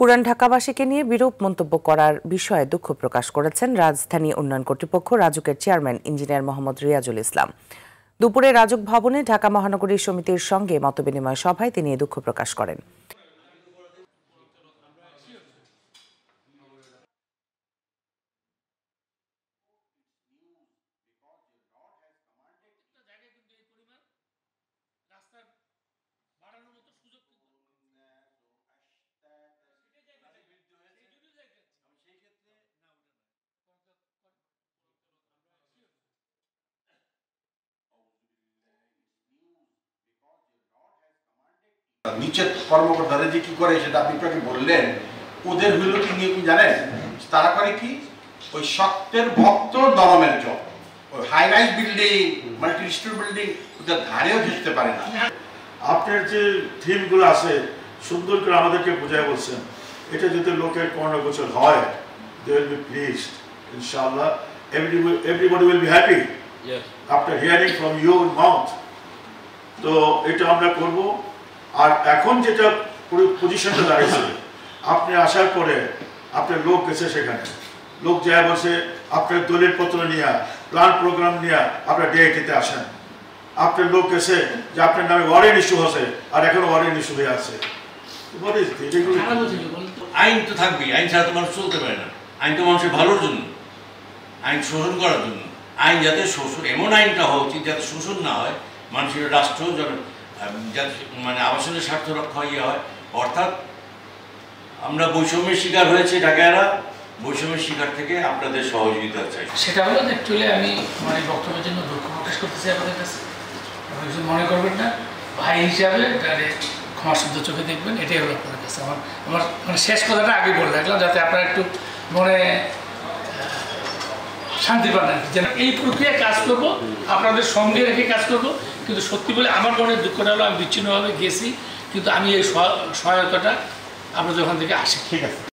পুরান ঢাকাবাসীকে নিয়ে বিরূপ মন্তব্য করার বিষয়ে দুঃখ প্রকাশ করেছেন রাজধানী উন্নয়ন কর্তৃপক্ষ রাজুকের চেয়ারম্যান ইঞ্জিনিয়ার মোহাম্মদ রিয়াজুল ইসলাম। দুপুরে রাজুক ভবনে ঢাকা মহানগরী সমিতির সঙ্গে মতবিনিময় সভায় তিনি দুঃখ প্রকাশ করেন। নিচের কর্মকর্তারা যে কি করে সেটা আপনি আপনাকে বললেন, ওদের হইল কি নিয়ে কি জানেন? তারা করে কি, ওই শক্তের ভক্ত নরমের জব, ওই high rise building, multi storey building ওদের ধারেও ঘেঁচতে পারে না। আপনার যে থিমগুলো আছে সুন্দর করে আমাদেরকে বোঝায় বলছেন, এটা যদি লোকের কর্ণগোচর হয়, they will be pleased, inshallah. Everybody will be happy after hearing from your mouth. তো এটা আমরা করব। আর এখন যেটা পজিশনটা দাঁড়িয়েছে, আপনি আসার পরে আপনার লোক গেছে, সেখানে লোক যায় বলছে আপনার দলিল পত্র নিয়ে, প্ল্যান প্রোগ্রাম নিয়ে আপনার ডিআইটিতে আসেন। আপনার লোক গেছে যে আপনার নামে ওয়ারেন্ট ইস্যু হচ্ছে, আর এখনো ওয়ারেন্ট ইস্যু হয়ে আছে। আইন তো থাকবেই, আইন ছাড়া তো মানুষ চলতে পারে না। আইন তো মানুষের ভালোর জন্য, আইন শোষণ করার জন্য। আইন যাতে শোষণ, এমন আইনটা হওয়া উচিত যাতে শোষণ না হয়, মানুষের রাষ্ট্র যাতে মানে আবাসনের স্বার্থ রক্ষা ইয়ে হয়। অর্থাৎ আমরা বৈষম্যের শিকার হয়েছে ঢাকায়রা, বৈষম্যের শিকার থেকে আপনাদের সহযোগিতা চাই। সেটা হলো অ্যাকচুয়ালি আমি মানে বক্তব্যের জন্য দুঃখ প্রকাশ করতেছি আপনাদের কাছে। কিছু মনে করবেন না, ভাই হিসাবে তাহলে ক্ষমা শুদ্ধ চোখে দেখবেন, এটাই হলো আপনাদের কাছে আমার মানে শেষ কথাটা আগে বলে রাখলাম, যাতে আপনারা একটু মনে শান্তি পান। যেন এই প্রক্রিয়ায় কাজ করব, আপনাদের সঙ্গে রেখে কাজ করব। কিন্তু সত্যি বলে আমার মনের দুঃখটা হলো আমি বিচ্ছিন্নভাবে গেছি, কিন্তু আমি এই সহায়তাটা আপনাদের ওখান থেকে আসি। ঠিক আছে।